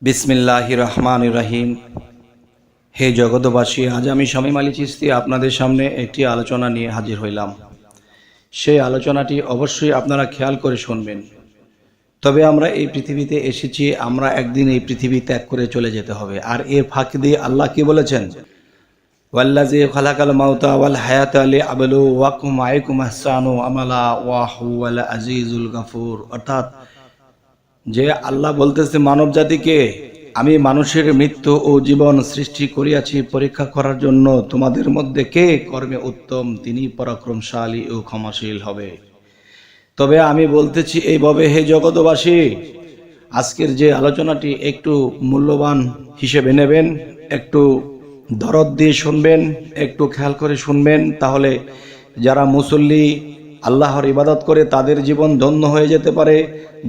বিসমিল্লাহির রহমানির রহিম। হে জগতবাসী, আজ আমি শামীম আলী চিশতি আপনাদের সামনে একটি আলোচনা নিয়ে হাজির হইলাম। সেই আলোচনাটি অবশ্যই আপনারা খেয়াল করে শুনবেন। তবে আমরা এই পৃথিবীতে এসেছি, আমরা একদিন এই পৃথিবী ত্যাগ করে চলে যেতে হবে। আর এর ফাঁকি দিয়ে আল্লাহ কি বলেছেন? ওয়াল্লাযী খালাকাল মাউতা ওয়াল হায়াতা লিয়াবলুওয়াকুম আইয়ুকুম আহসানু আমালা ওয়া হুয়াল আজিজুল গফুর। অর্থাৎ যে আল্লাহ বলতেছে মানব জাতিকে, আমি মানুষের মৃত্যু ও জীবন সৃষ্টি করিয়াছি পরীক্ষা করার জন্য, তোমাদের মধ্যে কে কর্মে উত্তম, তিনি পরাক্রমশালী ও ক্ষমাশীল হবে। তবে আমি বলতেছি এইভাবে, হে জগতবাসী, আজকের যে আলোচনাটি একটু মূল্যবান হিসেবে নেবেন, একটু দরদ দিয়ে শুনবেন, একটু খেয়াল করে শুনবেন। তাহলে যারা মুসল্লি আল্লাহর ইবাদত করে তাদের জীবন ধন্য হয়ে যেতে পারে,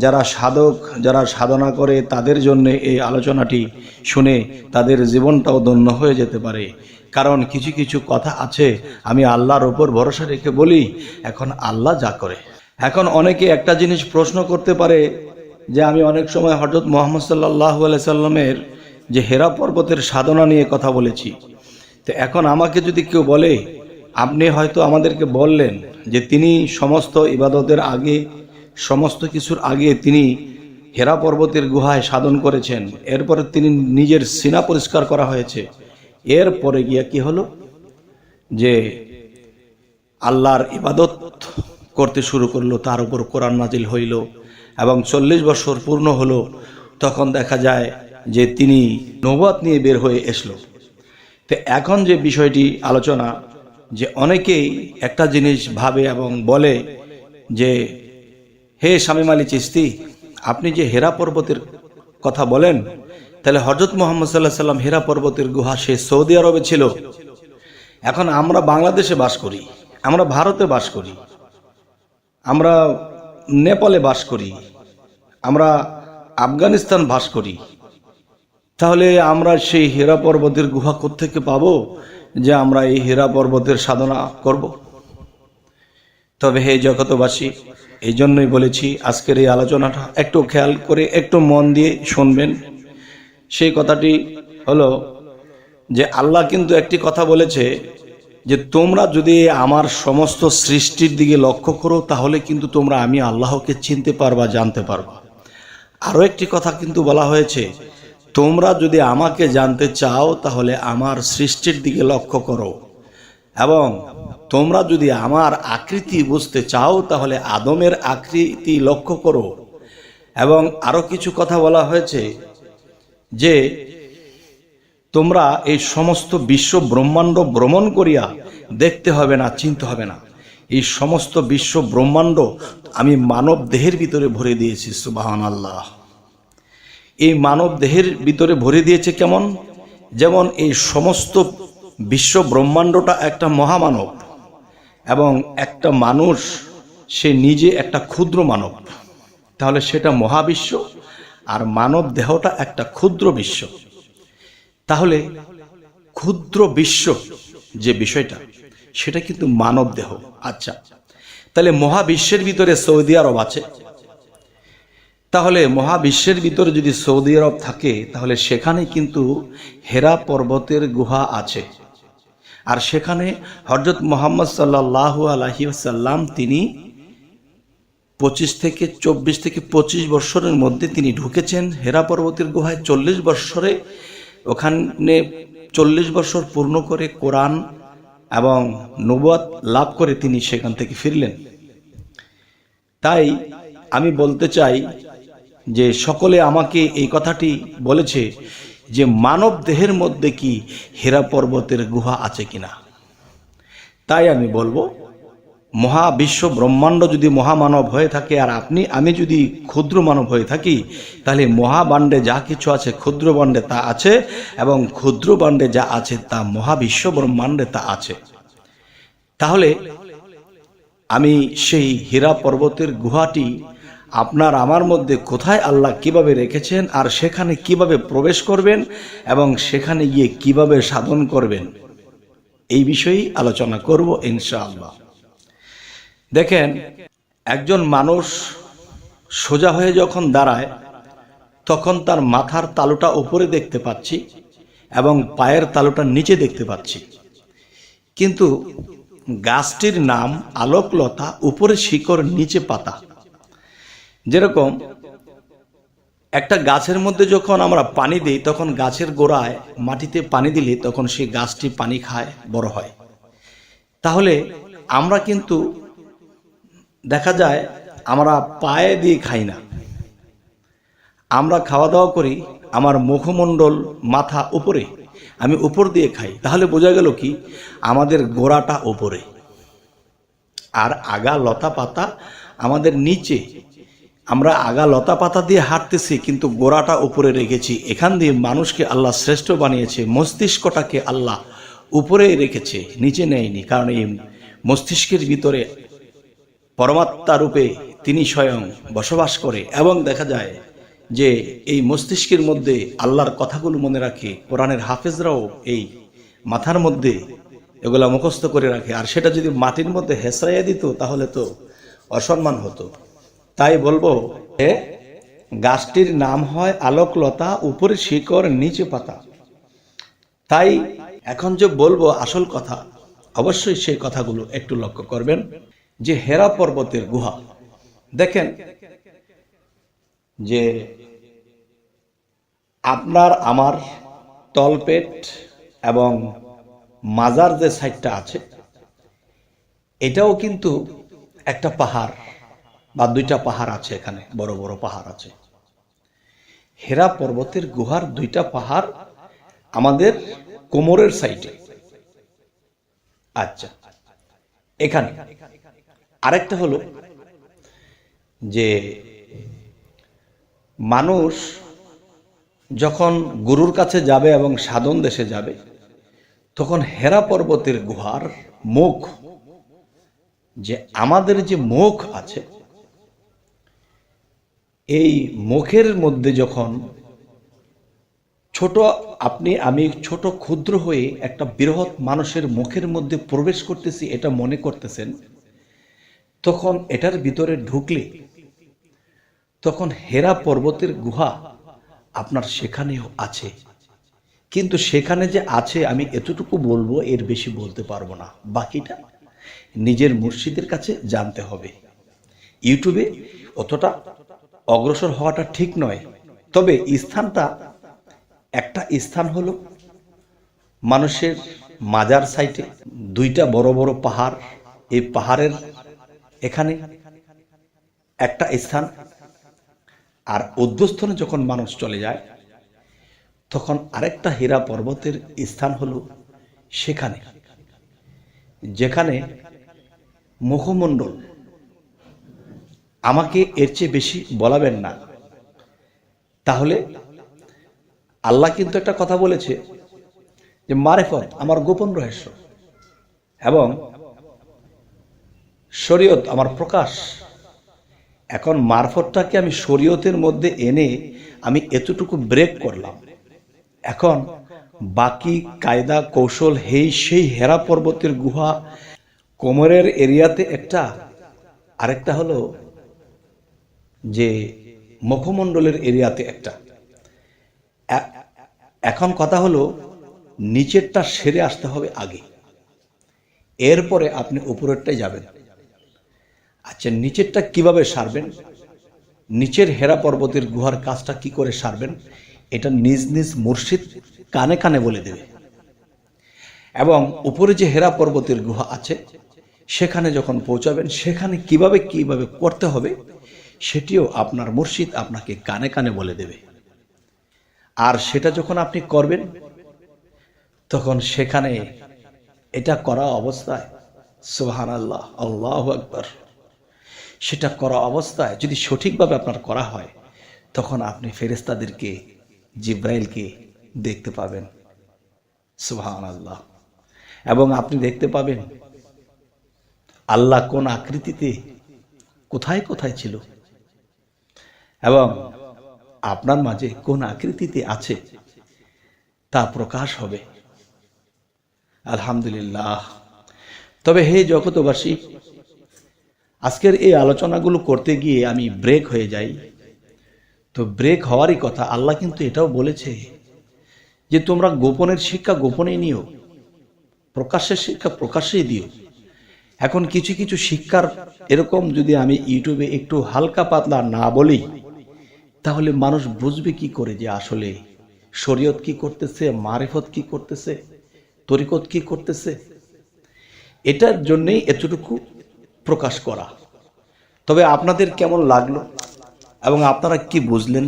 যারা সাধক, যারা সাধনা করে তাদের জন্য এই আলোচনাটি শুনে তাদের জীবনটাও ধন্য হয়ে যেতে পারে। কারণ কিছু কিছু কথা আছে আমি আল্লাহর ওপর ভরসা রেখে বলি, এখন আল্লাহ যা করে। এখন অনেকে একটা জিনিস প্রশ্ন করতে পারে যে আমি অনেক সময় হযরত মুহাম্মদ সাল্লাল্লাহু আলাইহি সাল্লামের যে হেরা পর্বতের সাধনা নিয়ে কথা বলেছি। তো এখন আমাকে যদি কেউ বলে, আপনি হয়তো আমাদেরকে বললেন যে তিনি সমস্ত ইবাদতের আগে, সমস্ত কিছুর আগে তিনি হেরা পর্বতের গুহায় সাধন করেছেন, এরপরে তিনি নিজের সিনা পরিষ্কার করা হয়েছে, এরপরে গিয়া কি হলো যে আল্লাহর ইবাদত করতে শুরু করলো, তার উপর কোরআন নাজিল হইল এবং 40 বছর পূর্ণ হলো, তখন দেখা যায় যে তিনি নবুয়ত নিয়ে বের হয়ে আসলো। তো এখন যে বিষয়টি আলোচনা, যে অনেকেই একটা জিনিস ভাবে এবং বলে যে হে শামীম আলী চিশতি, আপনি যে হেরা পর্বতের কথা বলেন, তাহলে হযরত মুহাম্মদ সাল্লাল্লাহু আলাইহি সাল্লাম হেরা পর্বতের গুহা সে সৌদি আরবে ছিল। এখন আমরা বাংলাদেশে বাস করি, আমরা ভারতে বাস করি, আমরা নেপালে বাস করি, আমরা আফগানিস্তান বাস করি, তাহলে আমরা সেই হেরা পর্বতের গুহা কোত্থেকে পাবো যে আমরা এই হেরা পর্বতের সাধনা করব? তবে হে জগতবাসী, এই জন্যই বলেছি আজকের এই আলোচনাটা একটু খেয়াল করে একটু মন দিয়ে শুনবেন। সেই কথাটি হলো যে আল্লাহ কিন্তু একটি কথা বলেছে যে তোমরা যদি আমার সমস্ত সৃষ্টির দিকে লক্ষ্য করো, তাহলে কিন্তু তোমরা আমি আল্লাহকে চিনতে পারবা, জানতে পারবা। আরও একটি কথা কিন্তু বলা হয়েছে, তোমরা যদি আমাকে জানতে চাও তাহলে আমার সৃষ্টির দিকে লক্ষ্য করো, এবং তোমরা যদি আমার আকৃতি বুঝতে চাও তাহলে আদমের আকৃতি লক্ষ্য করো। এবং আরও কিছু কথা বলা হয়েছে যে তোমরা এই সমস্ত বিশ্ব ব্রহ্মাণ্ড ভ্রমণ করিয়া দেখতে হবে না, চিনতে হবে না। এই সমস্ত বিশ্ব ব্রহ্মাণ্ড আমি মানব দেহের ভিতরে ভরে দিয়েছি। সুবহানাল্লাহ। এই মানব দেহের ভিতরে ভরে দিয়েছে কেমন? যেমন এই সমস্ত বিশ্ব ব্রহ্মাণ্ডটা একটা মহামানব, এবং একটা মানুষ সে নিজে একটা ক্ষুদ্র মানব, তাহলে সেটা মহাবিশ্ব, আর মানব দেহটা একটা ক্ষুদ্র বিশ্ব। তাহলে ক্ষুদ্র বিশ্ব যে বিষয়টা, সেটা কিন্তু মানব দেহ। আচ্ছা, তাহলে মহাবিশ্বের ভিতরে সৌদি আরব আছে, তাহলে মহাবিশ্বের ভিতরে যদি সৌদি আরব থাকে, তাহলে সেখানে কিন্তু হেরা পর্বতের গুহা আছে। আর সেখানে হযরত মুহাম্মদ সাল্লাল্লাহু আলাইহি ওয়াসাল্লাম তিনি 24 থেকে 25 বছরের মধ্যে তিনি ঢুকেছেন হেরা পর্বতের গুহায়। 40 বছরে ওখানে 40 বছর পূর্ণ করে কোরআন এবং নবুয়ত লাভ করে তিনি সেখান থেকে ফিরলেন। তাই আমি বলতে চাই যে সকলে আমাকে এই কথাটি বলেছে যে মানব দেহের মধ্যে কি হেরা পর্বতের গুহা আছে কিনা। তাই আমি বলবো, মহাবিশ্ব ব্রহ্মাণ্ড যদি মহামানব হয়ে থাকে আর আমি যদি ক্ষুদ্র মানব হয়ে থাকি, তাহলে মহাবাণ্ডে যা কিছু আছে ক্ষুদ্র বাণ্ডে তা আছে, এবং ক্ষুদ্র বাণ্ডে যা আছে তা মহাবিশ্ব ব্রহ্মাণ্ডে তা আছে। তাহলে আমি সেই হীরা পর্বতের গুহাটি আপনার আমার মধ্যে কোথায় আল্লাহ কিভাবে রেখেছেন, আর সেখানে কিভাবে প্রবেশ করবেন এবং সেখানে গিয়ে কিভাবে সাধন করবেন, এই বিষয়েই আলোচনা করব ইনশাআল্লাহ। দেখেন, একজন মানুষ সোজা হয়ে যখন দাঁড়ায় তখন তার মাথার তালুটা উপরে দেখতে পাচ্ছি এবং পায়ের তালুটা নিচে দেখতে পাচ্ছি। কিন্তু গাছটির নাম আলোকলতা, উপরে শিকড় নিচে পাতা। যেরকম একটা গাছের মধ্যে যখন আমরা পানি দিই তখন গাছের গোড়ায় মাটিতে পানি দিলে তখন সেই গাছটি পানি খায়, বড় হয়। তাহলে আমরা কিন্তু দেখা যায় আমরা পায়ে দিয়ে খাই না, আমরা খাওয়া দাওয়া করি আমার মুখমণ্ডল মাথা উপরে, আমি উপর দিয়ে খাই। তাহলে বোঝা গেল কি আমাদের গোড়াটা উপরে আর আগা লতা পাতা আমাদের নিচে। আমরা আগা লতা পাতা দিয়ে হাঁটতেছি কিন্তু গোড়াটা উপরে রেখেছি। এখান দিয়ে মানুষকে আল্লাহ শ্রেষ্ঠ বানিয়েছে, মস্তিষ্কটাকে আল্লাহ উপরে রেখেছে, নিচে নেয়নি। কারণ এই মস্তিষ্কের ভিতরে পরমাত্মা রূপে তিনি স্বয়ং বসবাস করে এবং দেখা যায় যে এই মস্তিষ্কের মধ্যে আল্লাহর কথাগুলো মনে রাখে। কোরআনের হাফেজরাও এই মাথার মধ্যে এগুলা মুখস্থ করে রাখে। আর সেটা যদি মাটির মধ্যে হেসরাইয়া দিত তাহলে তো অসম্মান হতো। তাই বলবো গাছটির নাম হয় আলোকলতা, উপরে শিকড় নিচে পাতা। তাই এখন যে বলবো আসল কথা, অবশ্যই সেই কথাগুলো একটু লক্ষ্য করবেন। যে হেরা পর্বতের গুহা, দেখেন যে আপনার আমার তলপেট এবং মাজার যে সাইডটা আছে এটাও কিন্তু একটা পাহাড় বা দুইটা পাহাড় আছে, এখানে বড় বড় পাহাড় আছে। হেরা পর্বতের গুহার দুইটা পাহাড় আমাদের কোমরের সাইডে। আচ্ছা, এখানে আরেকটা হলো যে মানুষ যখন গুরুর কাছে যাবে এবং সাধন দেশে যাবে তখন হেরা পর্বতের গুহার মুখ, যে আমাদের যে মুখ আছে এই মুখের মধ্যে যখন ছোট আমি ছোট ক্ষুদ্র হয়ে একটা বৃহৎ মানুষের মুখের মধ্যে প্রবেশ করতেছি এটা মনে করতেছেন, তখন এটার ভিতরে ঢুকলে তখন হেরা পর্বতের গুহা আপনার সেখানেও আছে। কিন্তু সেখানে যে আছে আমি এতটুকু বলবো, এর বেশি বলতে পারবো না। বাকিটা নিজের মুর্শিদের কাছে জানতে হবে। ইউটিউবে অতটা অগ্রসর হওয়াটা ঠিক নয়। তবে স্থানটা একটা স্থান হলো মানুষের মাজার সাইটে দুইটা বড় বড় পাহাড়, এই পাহাড়ের এখানে একটা স্থান। আর উদ্যস্থানে যখন মানুষ চলে যায় তখন আরেকটা হীরা পর্বতের স্থান হলো সেখানে, যেখানে মুখমণ্ডল, আমাকে এর চেয়ে বেশি বলাবেন না। তাহলে আল্লাহ কিন্তু একটা কথা বলেছে যে মারেফত আমার গোপন রহস্য এবং শরীয়ত আমার প্রকাশ। এখন মারফতটাকে আমি শরীয়তের মধ্যে এনে আমি এতটুকু ব্রেক করলাম। এখন বাকি কায়দা কৌশল সেই হেরা পর্বতের গুহা কোমরের এরিয়াতে একটা, আরেকটা হলো যে মুখমণ্ডলের এরিয়াতে একটা। এখন কথা হলো নিচেরটা সেরে আসতে হবে আগে, এরপরে আপনি উপরেরটাই যাবেন। আচ্ছা, নিচেরটা কিভাবে সারবেন, নিচের হেরা পর্বতের গুহার কাজটা কি করে সারবেন, এটা নিজ নিজ মুর্শিদ কানে কানে বলে দেবে। এবং উপরে যে হেরা পর্বতের গুহা আছে সেখানে যখন পৌঁছাবেন সেখানে কিভাবে করতে হবে সেটিও আপনার মুর্শিদ আপনাকে কানে কানে বলে দেবে। আর সেটা যখন আপনি করবেন তখন সেখানে এটা করা অবস্থায় সুবহানাল্লাহ, আল্লাহু আকবার, সেটা করা অবস্থায় যদি সঠিকভাবে আপনার করা হয় তখন আপনি ফেরেশতাদেরকে, জিব্রাইলকে দেখতে পাবেন। সুবহানাল্লাহ। এবং আপনি দেখতে পাবেন আল্লাহ কোন আকৃতিতে কোথায় কোথায় ছিল এবং আপনার মাঝে কোন আকৃতিতে আছে তা প্রকাশ হবে। আলহামদুলিল্লাহ। তবে হে জগতবাসী, আজকের এই আলোচনাগুলো করতে গিয়ে আমি ব্রেক হয়ে যাই। তো ব্রেক হওয়ারই কথা। আল্লাহ কিন্তু এটাও বলেছে যে তোমরা গোপনের শিক্ষা গোপনেই নিও, প্রকাশ্যের শিক্ষা প্রকাশ্যেই দিও। এখন কিছু কিছু শিক্ষার এরকম যদি আমি ইউটিউবে একটু হালকা পাতলা না বলি, তাহলে মানুষ বুঝবে কি করে যে আসলে শরীয়ত কি করতেছে, মারিফত কি করতেছে, তরিকত কি করতেছে। এটার জন্যেই এতটুকু প্রকাশ করা। তবে আপনাদের কেমন লাগলো এবং আপনারা কি বুঝলেন,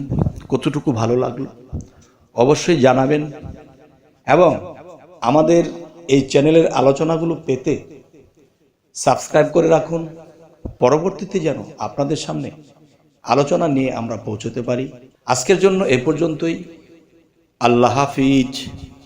কতটুকু ভালো লাগলো অবশ্যই জানাবেন। এবং আমাদের এই চ্যানেলের আলোচনাগুলো পেতে সাবস্ক্রাইব করে রাখুন, পরবর্তীতে যেন আপনাদের সামনে আলোচনা নিয়ে আমরা পৌঁছতে পারি। আজকের জন্য এ পর্যন্তই। আল্লাহ হাফিজ।